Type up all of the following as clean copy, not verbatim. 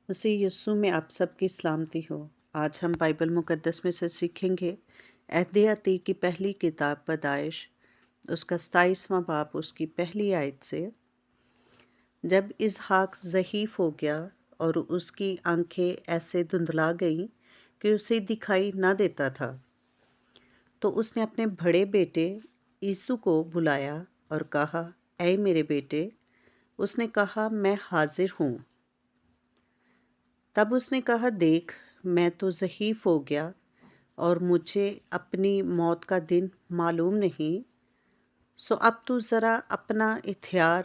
مسیح یسوع میں آپ سب کی سلامتی ہو۔ آج ہم بائبل مقدس میں سے سیکھیں گے عہد عتیق کی پہلی کتاب پیدائش، اس کا 27واں باب، اس کی پہلی آیت سے۔ جب اسحاق ضعیف ہو گیا اور اس کی آنکھیں ایسے دھندلا گئیں کہ اسے دکھائی نہ دیتا تھا، تو اس نے اپنے بڑے بیٹے عیسو کو بلایا اور کہا، اے میرے بیٹے۔ اس نے کہا، میں حاضر ہوں۔ تب اس نے کہا، دیکھ، میں تو ضعیف ہو گیا اور مجھے اپنی موت کا دن معلوم نہیں، سو اب تو ذرا اپنا ہتھیار،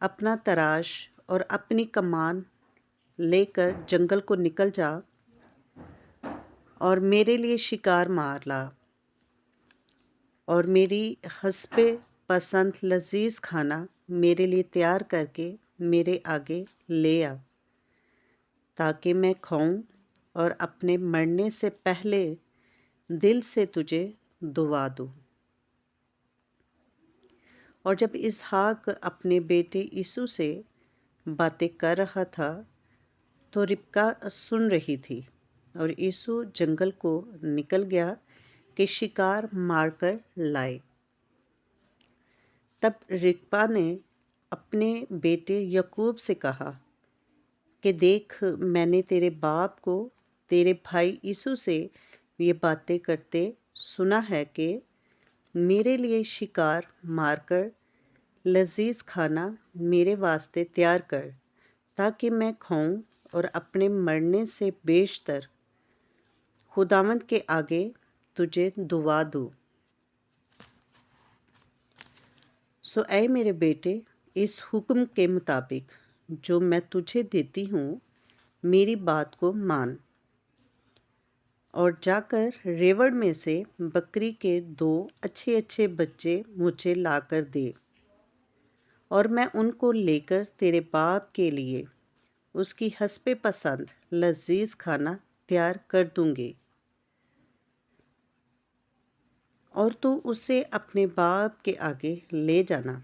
اپنا تراش اور اپنی کمان لے کر جنگل کو نکل جا اور میرے لیے شکار مار لا اور میری حسب پسند لذیذ کھانا میرے لیے تیار کر کے میرے آگے لے آ، تاکہ میں کھاؤں اور اپنے مرنے سے پہلے دل سے تجھے دعا دوں۔ اور جب اسحاق اپنے بیٹے عیسو سے باتیں کر رہا تھا تو ربکا سن رہی تھی، اور عیسو جنگل کو نکل گیا کہ شکار مار کر لائے۔ تب ربکا نے اپنے بیٹے یعقوب سے کہا کہ دیکھ، میں نے تیرے باپ کو تیرے بھائی عیسو سے یہ باتیں کرتے سنا ہے کہ میرے لیے شکار مار کر لذیذ کھانا میرے واسطے تیار کر، تاکہ میں کھاؤں اور اپنے مرنے سے بیشتر خداوند کے آگے تجھے دعا دوں۔ سو اے میرے بیٹے، اس حکم کے مطابق جو میں تجھے دیتی ہوں، میری بات کو مان، اور جا کر ریوڑ میں سے بکری کے 2 اچھے اچھے بچے مجھے لا کر دے، اور میں ان کو لے کر تیرے باپ کے لیے اس کی حسب پسند لذیذ کھانا تیار کر دوں گی، اور تو اسے اپنے باپ کے آگے لے جانا،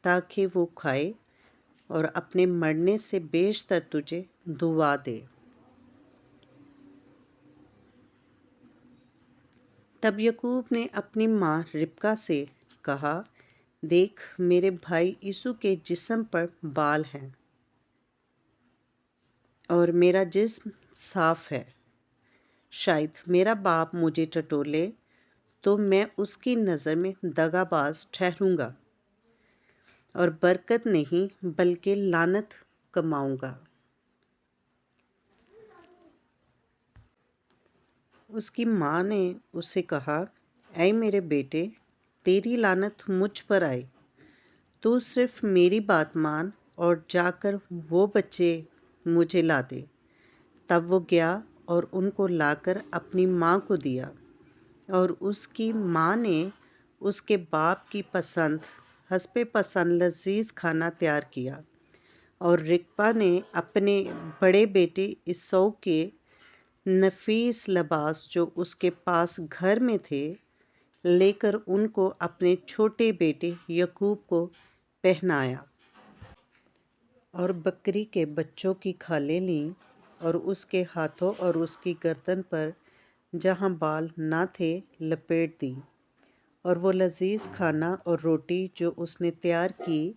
تاکہ وہ کھائے اور اپنے مرنے سے بیشتر تجھے دعا دے۔ تب یعقوب نے اپنی ماں ربکا سے کہا، دیکھ، میرے بھائی عیسو کے جسم پر بال ہیں اور میرا جسم صاف ہے، شاید میرا باپ مجھے ٹٹولے تو میں اس کی نظر میں دغا باز ٹھہروں گا اور برکت نہیں بلکہ لعنت کماؤں گا۔ اس کی ماں نے اس سے کہا، اے میرے بیٹے، تیری لعنت مجھ پر آئے، تو صرف میری بات مان اور جا کر وہ بچے مجھے لا دے۔ تب وہ گیا اور ان کو لا کر اپنی ماں کو دیا، اور اس کی ماں نے اس کے باپ کی پسند حسب پسند لذیذ کھانا تیار کیا، اور ربکا نے اپنے بڑے بیٹے عیسو کے نفیس لباس جو اس کے پاس گھر میں تھے لے کر ان کو اپنے چھوٹے بیٹے یعقوب کو پہنایا، اور بکری کے بچوں کی کھالیں لیں اور اس کے ہاتھوں اور اس کی گردن پر جہاں بال نہ تھے لپیٹ دی، اور وہ لذیذ کھانا اور روٹی جو اس نے تیار کی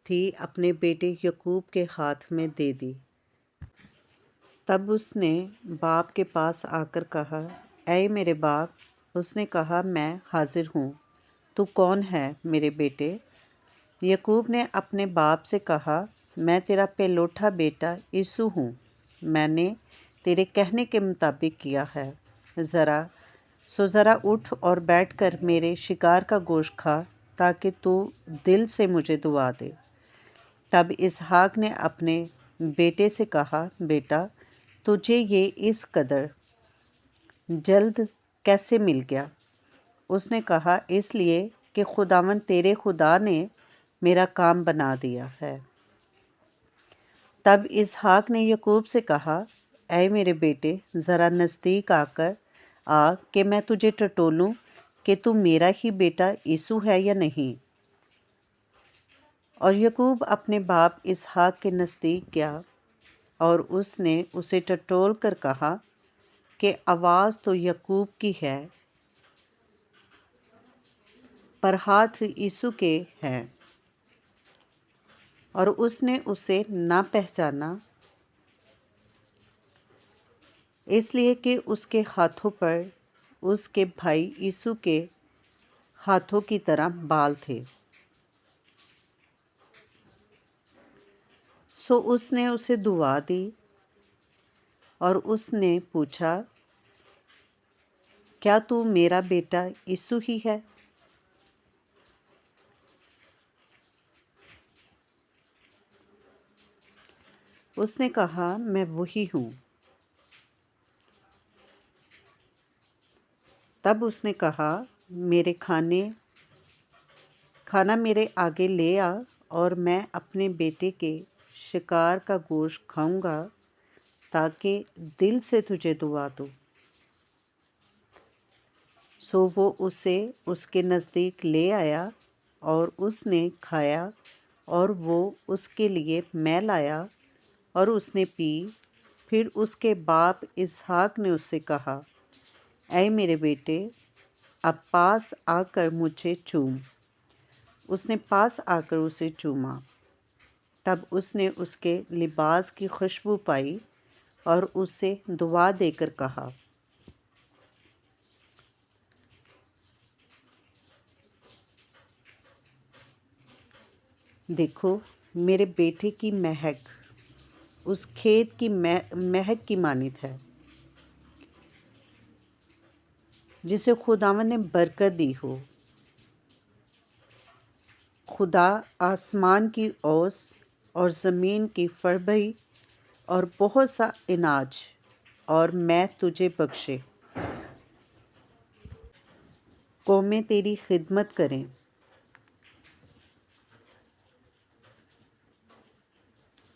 تھی اپنے بیٹے یعقوب کے ہاتھ میں دے دی۔ تب اس نے باپ کے پاس آ کر کہا، اے میرے باپ۔ اس نے کہا، میں حاضر ہوں، تو کون ہے میرے بیٹے؟ یعقوب نے اپنے باپ سے کہا، میں تیرا پہلوٹا بیٹا عیسو ہوں، میں نے تیرے کہنے کے مطابق کیا ہے، ذرا اٹھ اور بیٹھ کر میرے شکار کا گوشت کھا، تاکہ تو دل سے مجھے دعا دے۔ تب اسحاق نے اپنے بیٹے سے کہا، بیٹا، تجھے یہ اس قدر جلد کیسے مل گیا؟ اس نے کہا، اس لیے کہ خداوند تیرے خدا نے میرا کام بنا دیا ہے۔ تب اسحاق نے یعقوب سے کہا، اے میرے بیٹے، ذرا نزدیک آ کہ میں تجھے ٹٹولوں کہ تو میرا ہی بیٹا عیسو ہے یا نہیں۔ اور یعقوب اپنے باپ اسحاق کے نزدیک گیا اور اس نے اسے ٹٹول کر کہا کہ آواز تو یعقوب کی ہے پر ہاتھ یسوع کے ہیں، اور اس نے اسے نہ پہچانا اس لیے کہ اس کے ہاتھوں پر اس کے بھائی یسوع کے ہاتھوں کی طرح بال تھے۔ سو اس نے اسے دعا دی اور اس نے پوچھا، کیا تو میرا بیٹا یسوع ہی ہے؟ اس نے کہا، میں وہی ہوں۔ تب اس نے کہا، میرے کھانا میرے آگے لے آ، اور میں اپنے بیٹے کے شکار کا گوشت کھاؤں گا تاکہ دل سے تجھے دعا دوں۔ سو وہ اسے اس کے نزدیک لے آیا اور اس نے کھایا، اور وہ اس کے لیے میں لایا اور اس نے پی۔ پھر اس کے باپ اسحاق نے اس سے کہا، اے میرے بیٹے، اب پاس آ کر مجھے چوم۔ اس نے پاس آ کر اسے چوما۔ تب اس نے اس کے لباس کی خوشبو پائی اور اسے دعا دے کر کہا، دیکھو، میرے بیٹے کی مہک اس کھیت کی مہک کی مانند ہے جسے خداوند نے برکت دی ہو۔ خدا آسمان کی اوس اور زمین کی فربہی اور بہت سا اناج اور میں تجھے بخشے۔ قومیں تیری خدمت کریں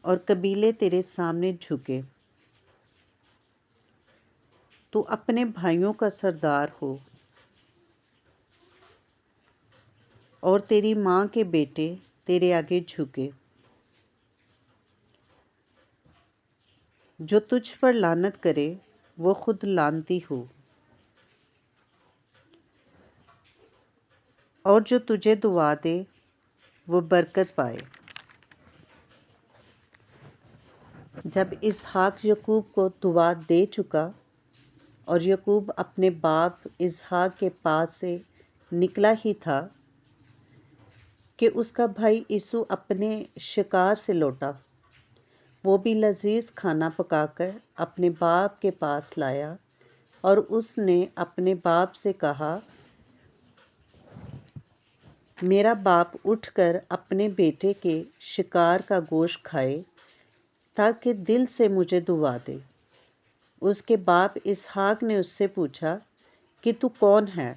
اور قبیلے تیرے سامنے جھکے۔ تو اپنے بھائیوں کا سردار ہو اور تیری ماں کے بیٹے تیرے آگے جھکے۔ جو تجھ پر لعنت کرے وہ خود لعنتی ہو، اور جو تجھے دعا دے وہ برکت پائے۔ جب اسحاق یعقوب کو دعا دے چکا اور یعقوب اپنے باپ اسحاق کے پاس سے نکلا ہی تھا کہ اس کا بھائی یسوع اپنے شکار سے لوٹا۔ وہ بھی لذیذ کھانا پکا کر اپنے باپ کے پاس لایا، اور اس نے اپنے باپ سے کہا، میرا باپ اٹھ کر اپنے بیٹے کے شکار کا گوشت کھائے تاکہ دل سے مجھے دعا دے۔ اس کے باپ اسحاق نے اس سے پوچھا کہ تو کون ہے؟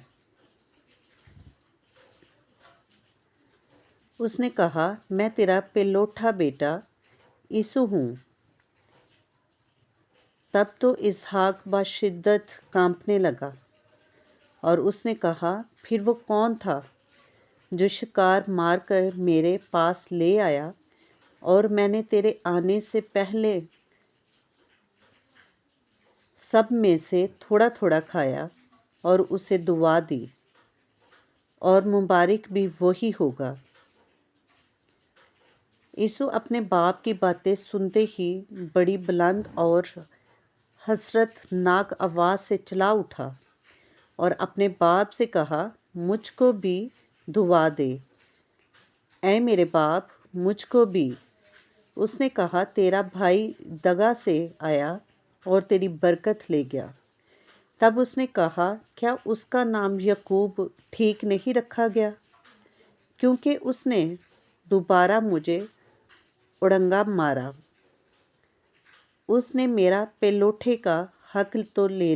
اس نے کہا، میں تیرا پلوٹھا بیٹا یسوع ہوں۔ تب تو اسحاق بشدت کانپنے لگا، اور اس نے کہا، پھر وہ کون تھا جو شکار مار کر میرے پاس لے آیا، اور میں نے تیرے آنے سے پہلے سب میں سے تھوڑا تھوڑا کھایا اور اسے دعا دی، اور مبارک بھی وہی ہوگا۔ یسوع اپنے باپ کی باتیں سنتے ہی بڑی بلند اور حسرت ناک آواز سے چلا اٹھا اور اپنے باپ سے کہا، مجھ کو بھی دعا دے، اے میرے باپ، مجھ کو بھی۔ اس نے کہا، تیرا بھائی دگا سے آیا اور تیری برکت لے گیا۔ تب اس نے کہا، کیا اس کا نام یعقوب ٹھیک نہیں رکھا گیا؟ کیونکہ اس نے دوبارہ مجھے اڑنگا مارا۔ اس نے میرا پلوٹھے کا حق تو لے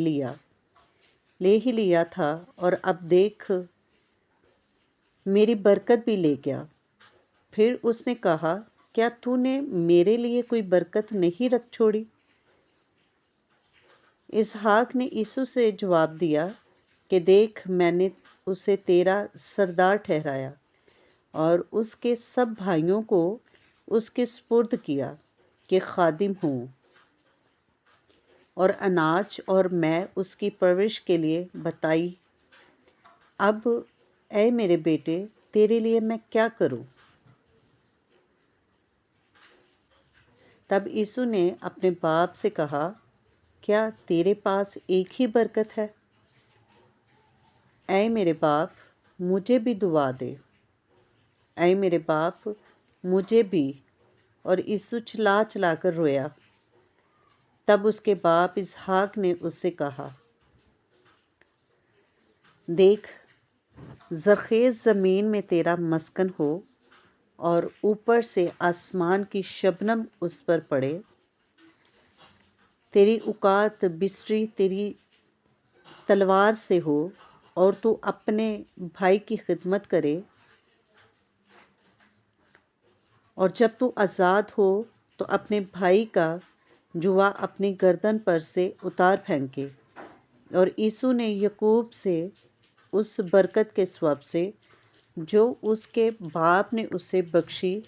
ہی لیا تھا، اور اب دیکھ میری برکت بھی لے گیا۔ پھر اس نے کہا، کیا تو نے میرے لیے کوئی برکت نہیں رکھ چھوڑی؟ اسحاق نے یسوع سے جواب دیا کہ دیکھ، میں نے اسے تیرا سردار ٹھہرایا اور اس کے سب بھائیوں کو اس کے سپرد کیا کہ خادم ہوں۔ اور اناج اور میں اس کی پرورش کے لیے بتائی۔ اب اے میرے بیٹے تیرے لیے میں کیا کروں؟ تب یسوع نے اپنے باپ سے کہا، کیا تیرے پاس ایک ہی برکت ہے؟ اے میرے باپ مجھے بھی دعا دے، اے میرے باپ مجھے بھی۔ اور یسوع چلا چلا کر رویا۔ تب اس کے باپ اسحاق نے اس سے کہا، دیکھ زرخیز زمین میں تیرا مسکن ہو اور اوپر سے آسمان کی شبنم اس پر پڑے، تیری اوقات بسری تیری تلوار سے ہو اور تو اپنے بھائی کی خدمت کرے، اور جب تو آزاد ہو تو اپنے بھائی کا جوا اپنی گردن پر سے اتار پھینکے۔ اور یسوع نے یعقوب سے اس برکت کے سبب سے جو اس کے باپ نے اسے بخشی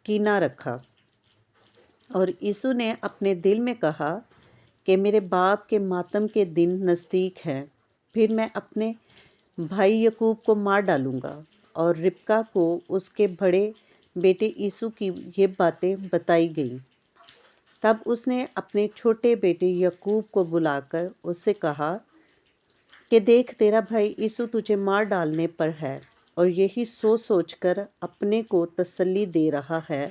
کی نہ رکھا۔ اور یسوع نے اپنے دل میں کہا کہ میرے باپ کے ماتم کے دن نزدیک ہیں، پھر میں اپنے بھائی یعقوب کو مار ڈالوں گا۔ اور ربکہ کو اس کے بڑے بیٹے عیسو کی یہ باتیں بتائی گئیں۔ تب اس نے اپنے چھوٹے بیٹے یعقوب کو بلا کر اس سے کہا کہ دیکھ تیرا بھائی عیسو تجھے مار ڈالنے پر ہے، اور یہی سوچ سوچ کر اپنے کو تسلی دے رہا ہے۔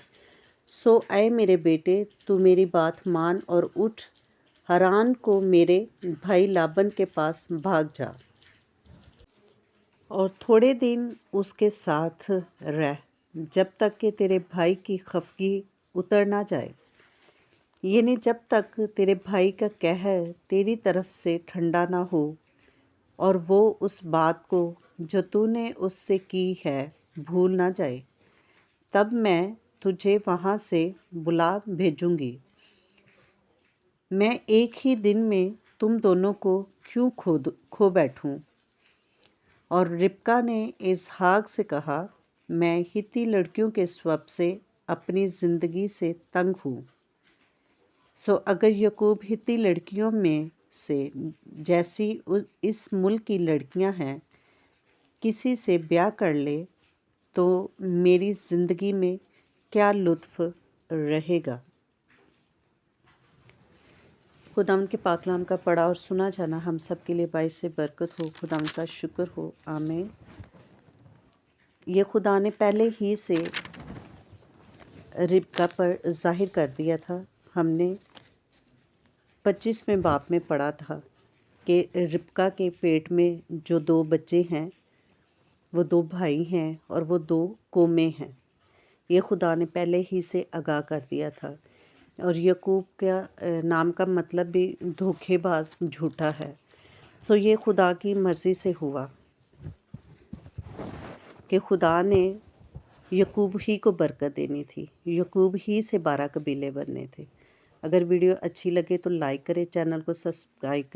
سو اے میرے بیٹے تو میری بات مان اور اٹھ ہاران کو میرے بھائی لابن کے پاس بھاگ جا، اور تھوڑے دن اس کے ساتھ رہ جب تک کہ تیرے بھائی کی خفگی اتر نہ جائے، یعنی جب تک تیرے بھائی کا قہر تیری طرف سے ٹھنڈا نہ ہو، اور وہ اس بات کو جو تو نے اس سے کی ہے بھول نہ جائے۔ تب میں تجھے وہاں سے بلا بھیجوں گی۔ میں ایک ہی دن میں تم دونوں کو کیوں کھو بیٹھوں؟ اور ربکہ نے اسحاق سے کہا، میں ہتی لڑکیوں کے سبب سے اپنی زندگی سے تنگ ہوں۔ سو اگر یعقوب ہتی لڑکیوں میں سے جیسی اس ملک کی لڑکیاں ہیں کسی سے بیاہ کر لے تو میری زندگی میں کیا لطف رہے گا؟ خداوند کے پاک کلام کا پڑھا اور سنا جانا ہم سب کے لیے باعث برکت ہو۔ خداوند کا شکر ہو، آمین۔ یہ خدا نے پہلے ہی سے ربکہ پر ظاہر کر دیا تھا۔ ہم نے 25ویں باب میں پڑھا تھا کہ ربکہ کے پیٹ میں جو 2 بچے ہیں وہ 2 بھائی ہیں اور وہ 2 قومیں ہیں۔ یہ خدا نے پہلے ہی سے آگاہ کر دیا تھا۔ اور یعقوب کا نام کا مطلب بھی دھوکے باز، جھوٹا ہے۔ سو یہ خدا کی مرضی سے ہوا کہ خدا نے یعقوب ہی کو برکت دینی تھی، یعقوب ہی سے 12 قبیلے بننے تھے۔ اگر ویڈیو اچھی لگے تو لائک کریں، چینل کو سبسکرائب کریں۔